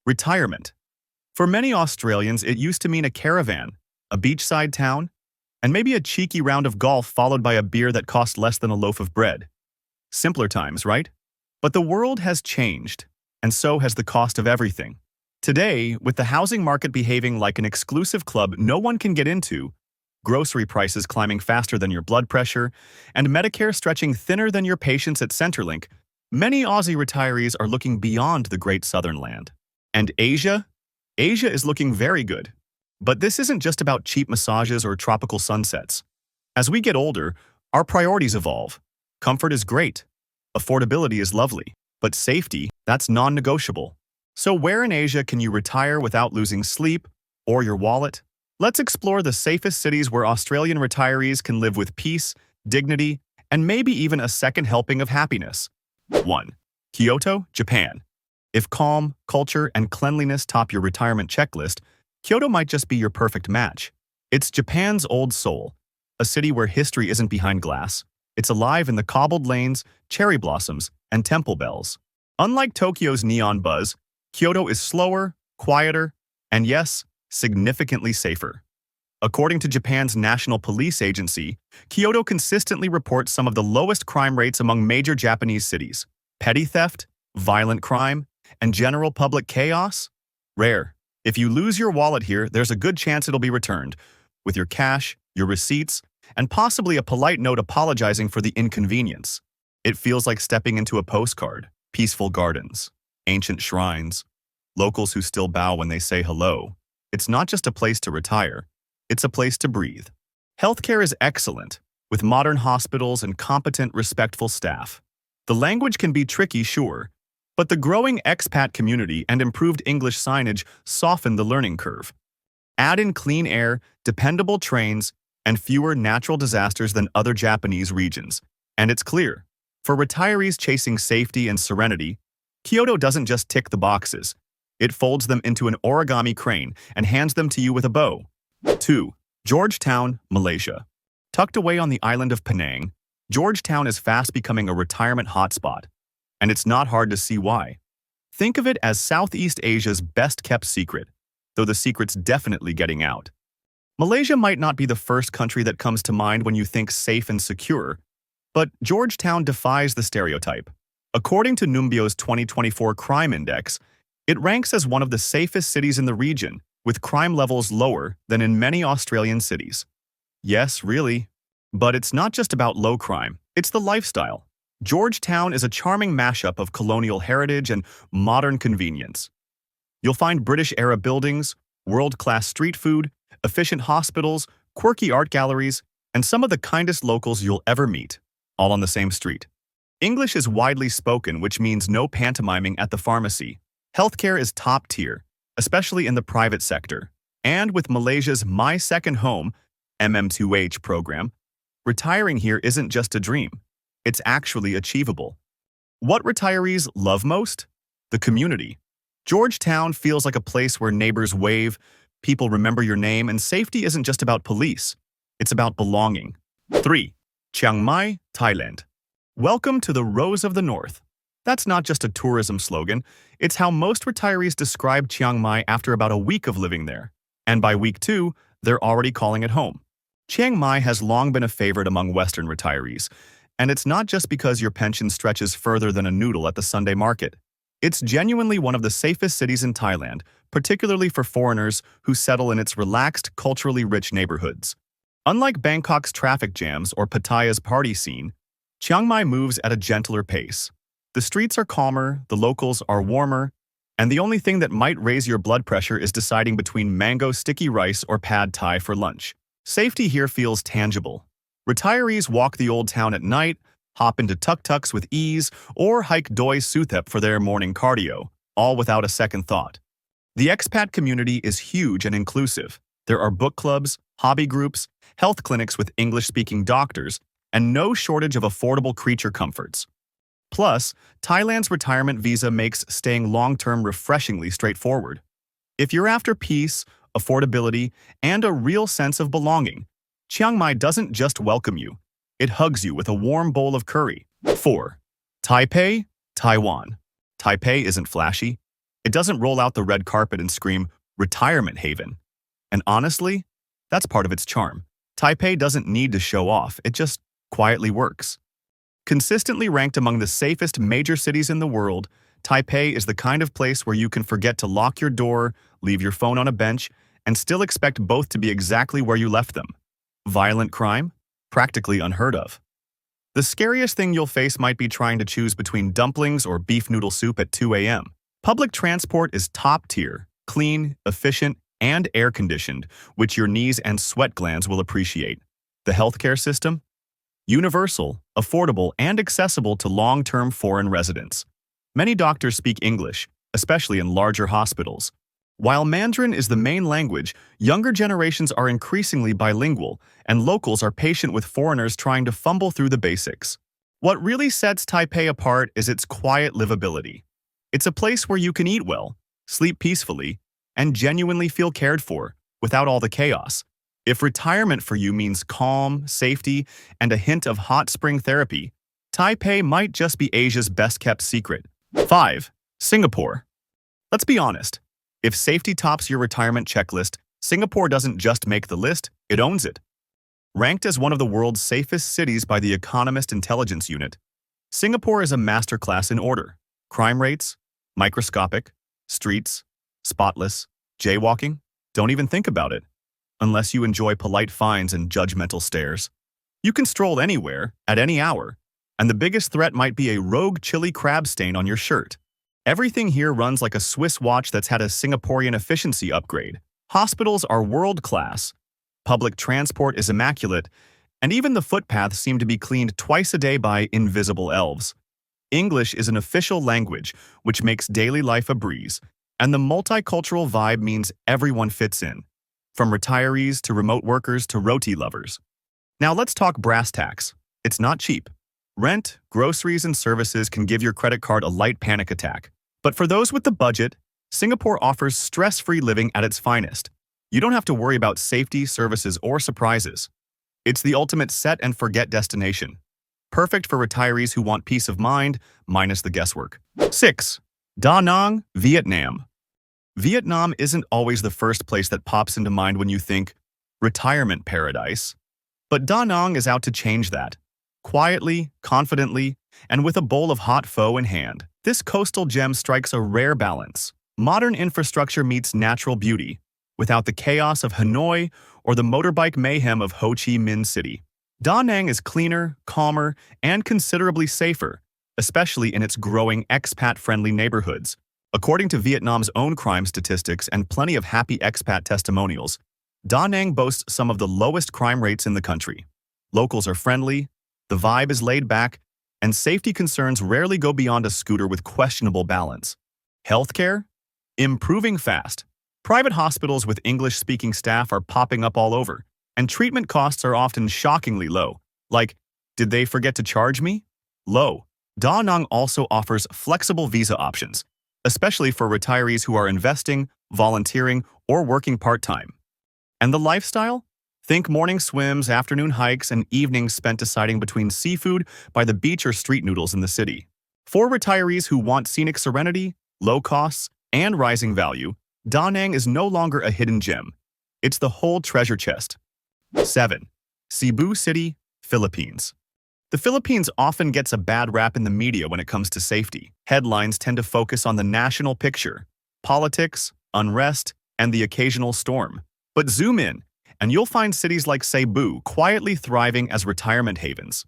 Retirement. For many Australians, it used to mean a caravan, a beachside town, and maybe a cheeky round of golf followed by a beer that cost less than a loaf of bread. Simpler times, right? But the world has changed, and so has the cost of everything. Today, with the housing market behaving like an exclusive club no one can get into, grocery prices climbing faster than your blood pressure, and Medicare stretching thinner than your patience at Centrelink, many Aussie retirees are looking beyond the great southern land. And Asia? Asia is looking very good. But this isn't just about cheap massages or tropical sunsets. As we get older, our priorities evolve. Comfort is great. Affordability is lovely. But safety, that's non-negotiable. So where in Asia can you retire without losing sleep or your wallet? Let's explore the safest cities where Australian retirees can live with peace, dignity, and maybe even a second helping of happiness. 1. Kyoto, Japan. If calm, culture, and cleanliness top your retirement checklist, Kyoto might just be your perfect match. It's Japan's old soul, a city where history isn't behind glass. It's alive in the cobbled lanes, cherry blossoms, and temple bells. Unlike Tokyo's neon buzz, Kyoto is slower, quieter, and yes, significantly safer. According to Japan's National Police Agency, Kyoto consistently reports some of the lowest crime rates among major Japanese cities. Petty theft, violent crime, and general public chaos? Rare. If you lose your wallet here, there's a good chance it'll be returned, with your cash, your receipts, and possibly a polite note apologizing for the inconvenience. It feels like stepping into a postcard. Peaceful gardens, ancient shrines, locals who still bow when they say hello. It's not just a place to retire, it's a place to breathe. Healthcare is excellent, with modern hospitals and competent, respectful staff. The language can be tricky, sure, but the growing expat community and improved English signage soften the learning curve. Add in clean air, dependable trains, and fewer natural disasters than other Japanese regions, and it's clear. For retirees chasing safety and serenity, Kyoto doesn't just tick the boxes. It folds them into an origami crane and hands them to you with a bow. 2. Georgetown, Malaysia. Tucked away on the island of Penang, Georgetown is fast becoming a retirement hotspot, and it's not hard to see why. Think of it as Southeast Asia's best-kept secret, though the secret's definitely getting out. Malaysia might not be the first country that comes to mind when you think safe and secure, but Georgetown defies the stereotype. According to Numbio's 2024 Crime Index, it ranks as one of the safest cities in the region, with crime levels lower than in many Australian cities. Yes, really. But it's not just about low crime, it's the lifestyle. Georgetown is a charming mashup of colonial heritage and modern convenience. You'll find British-era buildings, world-class street food, efficient hospitals, quirky art galleries, and some of the kindest locals you'll ever meet, all on the same street. English is widely spoken, which means no pantomiming at the pharmacy. Healthcare is top tier, especially in the private sector. And with Malaysia's My Second Home MM2H program, retiring here isn't just a dream. It's actually achievable. What retirees love most? The community. Georgetown feels like a place where neighbors wave, people remember your name, and safety isn't just about police. It's about belonging. 3. Chiang Mai, Thailand. Welcome to the Rose of the North. That's not just a tourism slogan, it's how most retirees describe Chiang Mai after about a week of living there. And by week 2, they're already calling it home. Chiang Mai has long been a favorite among Western retirees, and it's not just because your pension stretches further than a noodle at the Sunday market. It's genuinely one of the safest cities in Thailand, particularly for foreigners who settle in its relaxed, culturally rich neighborhoods. Unlike Bangkok's traffic jams or Pattaya's party scene, Chiang Mai moves at a gentler pace. The streets are calmer, the locals are warmer, and the only thing that might raise your blood pressure is deciding between mango sticky rice or pad thai for lunch. Safety here feels tangible. Retirees walk the old town at night, hop into tuk-tuks with ease, or hike Doi Suthep for their morning cardio, all without a second thought. The expat community is huge and inclusive. There are book clubs, hobby groups, health clinics with English-speaking doctors, and no shortage of affordable creature comforts. Plus, Thailand's retirement visa makes staying long-term refreshingly straightforward. If you're after peace, affordability, and a real sense of belonging, Chiang Mai doesn't just welcome you, it hugs you with a warm bowl of curry. 4. Taipei, Taiwan. Taipei isn't flashy. It doesn't roll out the red carpet and scream, "Retirement haven." And honestly, that's part of its charm. Taipei doesn't need to show off, it just quietly works. Consistently ranked among the safest major cities in the world, Taipei is the kind of place where you can forget to lock your door, leave your phone on a bench, and still expect both to be exactly where you left them. Violent crime? Practically unheard of. The scariest thing you'll face might be trying to choose between dumplings or beef noodle soup at 2 a.m. Public transport is top tier, clean, efficient, and air-conditioned, which your knees and sweat glands will appreciate. The healthcare system? Universal, affordable, and accessible to long-term foreign residents. Many doctors speak English, especially in larger hospitals. While Mandarin is the main language, younger generations are increasingly bilingual, and locals are patient with foreigners trying to fumble through the basics. What really sets Taipei apart is its quiet livability. It's a place where you can eat well, sleep peacefully, and genuinely feel cared for, without all the chaos. If retirement for you means calm, safety, and a hint of hot spring therapy, Taipei might just be Asia's best-kept secret. 5. Singapore. Let's be honest. If safety tops your retirement checklist, Singapore doesn't just make the list, it owns it. Ranked as one of the world's safest cities by the Economist Intelligence Unit, Singapore is a masterclass in order. Crime rates? Microscopic. Streets? Spotless. Jaywalking? Don't even think about it. Unless you enjoy polite fines and judgmental stares. You can stroll anywhere, at any hour, and the biggest threat might be a rogue chili crab stain on your shirt. Everything here runs like a Swiss watch that's had a Singaporean efficiency upgrade. Hospitals are world-class. Public transport is immaculate, and even the footpaths seem to be cleaned twice a day by invisible elves. English is an official language, which makes daily life a breeze, and the multicultural vibe means everyone fits in, from retirees to remote workers to roti lovers. Now let's talk brass tacks. It's not cheap. Rent, groceries, and services can give your credit card a light panic attack. But for those with the budget, Singapore offers stress-free living at its finest. You don't have to worry about safety, services, or surprises. It's the ultimate set-and-forget destination. Perfect for retirees who want peace of mind, minus the guesswork. 6. Da Nang, Vietnam. Vietnam isn't always the first place that pops into mind when you think retirement paradise. But Da Nang is out to change that. Quietly, confidently, and with a bowl of hot pho in hand, this coastal gem strikes a rare balance. Modern infrastructure meets natural beauty, without the chaos of Hanoi or the motorbike mayhem of Ho Chi Minh City. Da Nang is cleaner, calmer, and considerably safer, especially in its growing expat-friendly neighborhoods. According to Vietnam's own crime statistics and plenty of happy expat testimonials, Da Nang boasts some of the lowest crime rates in the country. Locals are friendly, the vibe is laid back, and safety concerns rarely go beyond a scooter with questionable balance. Healthcare? Improving fast. Private hospitals with English-speaking staff are popping up all over, and treatment costs are often shockingly low. Like, did they forget to charge me? Low. Da Nang also offers flexible visa options, especially for retirees who are investing, volunteering, or working part-time. And the lifestyle? Think morning swims, afternoon hikes, and evenings spent deciding between seafood by the beach or street noodles in the city. For retirees who want scenic serenity, low costs, and rising value, Da Nang is no longer a hidden gem. It's the whole treasure chest. 7. Cebu City, Philippines. The Philippines often gets a bad rap in the media when it comes to safety. Headlines tend to focus on the national picture, politics, unrest, and the occasional storm. But zoom in, and you'll find cities like Cebu quietly thriving as retirement havens.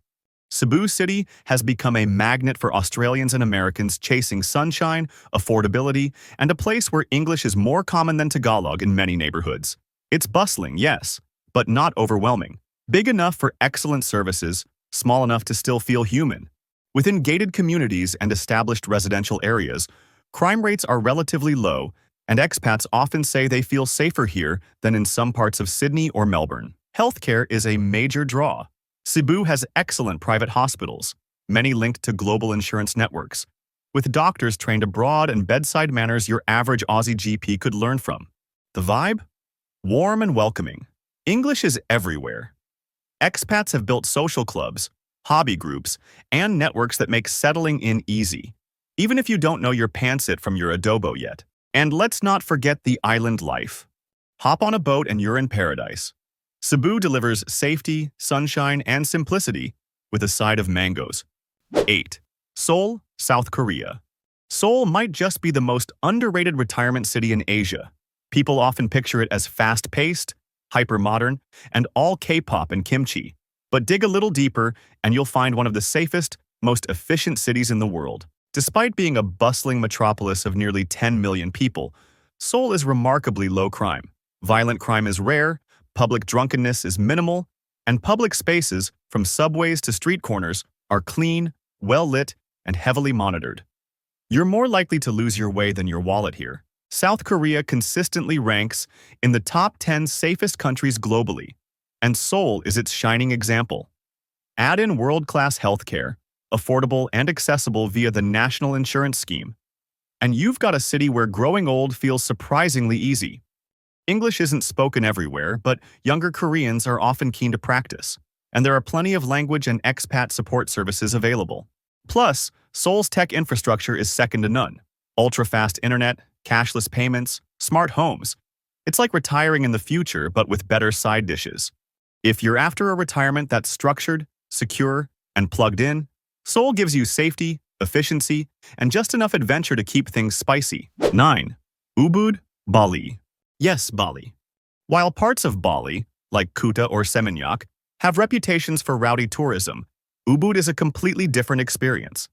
Cebu City has become a magnet for Australians and Americans chasing sunshine, affordability, and a place where English is more common than Tagalog in many neighborhoods. It's bustling, yes, but not overwhelming. Big enough for excellent services, small enough to still feel human. Within gated communities and established residential areas, crime rates are relatively low, and expats often say they feel safer here than in some parts of Sydney or Melbourne. Healthcare is a major draw. Cebu has excellent private hospitals, many linked to global insurance networks, with doctors trained abroad and bedside manners your average Aussie GP could learn from. The vibe? Warm and welcoming. English is everywhere. Expats have built social clubs, hobby groups, and networks that make settling in easy, even if you don't know your pantsit from your adobo yet. And let's not forget the island life. Hop on a boat and you're in paradise. Cebu delivers safety, sunshine, and simplicity with a side of mangoes. 8. Seoul, South Korea. Seoul might just be the most underrated retirement city in Asia. People often picture it as fast-paced, hyper-modern, and all K-pop and kimchi. But dig a little deeper and you'll find one of the safest, most efficient cities in the world. Despite being a bustling metropolis of nearly 10 million people, Seoul is remarkably low crime. Violent crime is rare, public drunkenness is minimal, and public spaces, from subways to street corners, are clean, well-lit, and heavily monitored. You're more likely to lose your way than your wallet here. South Korea consistently ranks in the top 10 safest countries globally, and Seoul is its shining example. Add in world-class healthcare, affordable and accessible via the National Insurance Scheme, and you've got a city where growing old feels surprisingly easy. English isn't spoken everywhere, but younger Koreans are often keen to practice, and there are plenty of language and expat support services available. Plus, Seoul's tech infrastructure is second to none. Ultra-fast internet, cashless payments, smart homes. It's like retiring in the future, but with better side dishes. If you're after a retirement that's structured, secure, and plugged in, Seoul gives you safety, efficiency, and just enough adventure to keep things spicy. 9. Ubud, Bali. Yes, Bali. While parts of Bali, like Kuta or Seminyak, have reputations for rowdy tourism, Ubud is a completely different experience.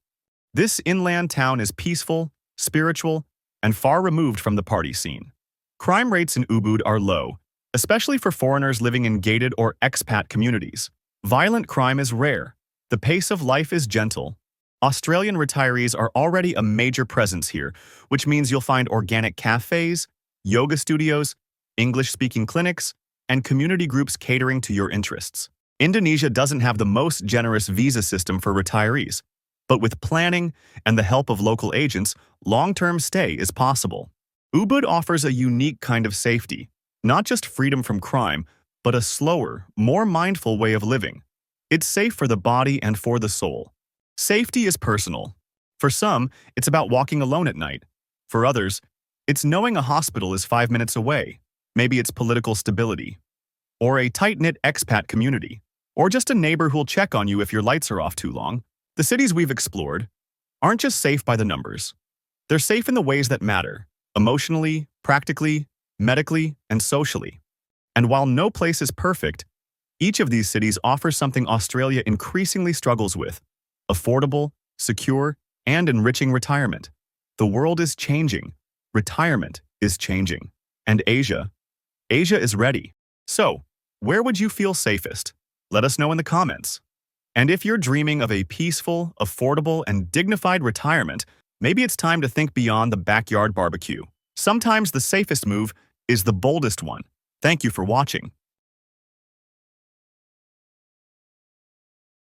This inland town is peaceful, spiritual, and far removed from the party scene. Crime rates in Ubud are low, especially for foreigners living in gated or expat communities. Violent crime is rare. The pace of life is gentle. Australian retirees are already a major presence here, which means you'll find organic cafes, yoga studios, English-speaking clinics, and community groups catering to your interests. Indonesia doesn't have the most generous visa system for retirees, but with planning and the help of local agents, long-term stay is possible. Ubud offers a unique kind of safety, not just freedom from crime, but a slower, more mindful way of living. It's safe for the body and for the soul. Safety is personal. For some, it's about walking alone at night. For others, it's knowing a hospital is 5 minutes away. Maybe it's political stability, or a tight-knit expat community, or just a neighbor who'll check on you if your lights are off too long. The cities we've explored aren't just safe by the numbers. They're safe in the ways that matter, emotionally, practically, medically, and socially. And while no place is perfect, each of these cities offers something Australia increasingly struggles with: affordable, secure, and enriching retirement. The world is changing. Retirement is changing. And Asia is ready. So, where would you feel safest? Let us know in the comments. And if you're dreaming of a peaceful, affordable, and dignified retirement, maybe it's time to think beyond the backyard barbecue. Sometimes the safest move is the boldest one. Thank you for watching.